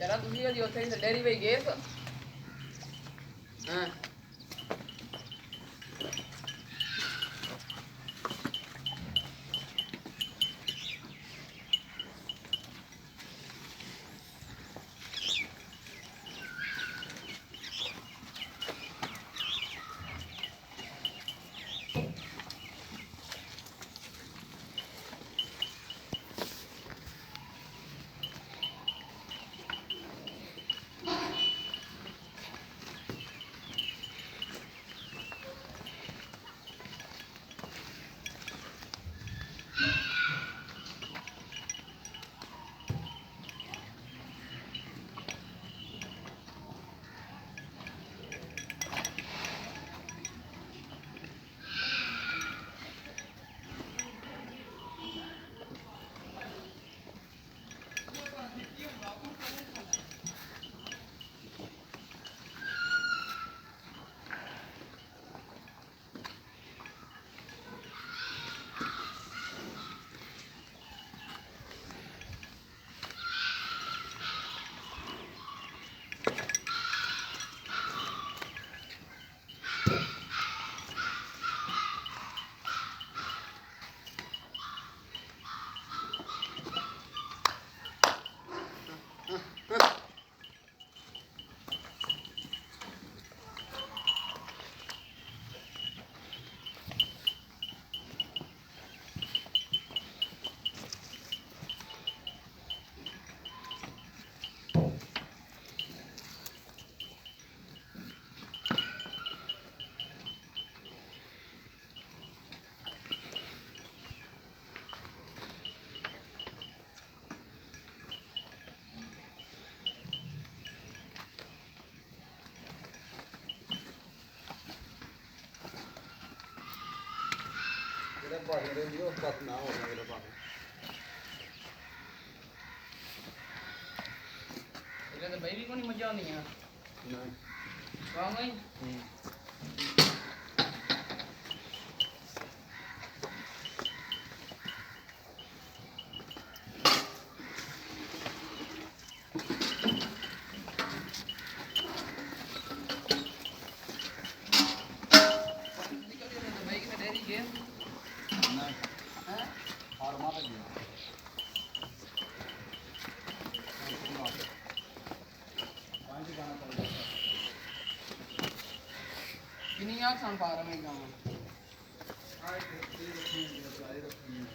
ਮੇਰਾ ਤੁਸੀਂ ਹજી ਉੱਥੇ ਹੀ ਡੇਰੀ ਵੇ ਗਏ ਸੋ ਹਾਂ ਜਿਹੜਾ ਭਾਜੀ ਦੇ ਵੀ ਉਹ ਪਤ ਨਾ ਹੋ ਜਾਵੇ ਭਾਜੀ ਇਹਦੇ ਤੇ ਬਈ ਵੀ ਕੋਈ ਮੱਝਾਂ ਹੁੰਦੀਆਂ ਨਹੀਂ ਕਹਾਂ ਗਈ ਨਹੀਂ ਫਾਰਮਾ ਤੇ ਗਿਆ ਪੰਜ ਗਾਣਾ ਪੜਦਾ ਕਿੰਨੀਆਂ ਖਾਨ ਪਾ ਰਹੇ ਗਾਵਾਂ ਆਏ ਤੇ ਰੱਖੀ ਹੈ ਰੱਖੀ ਹੈ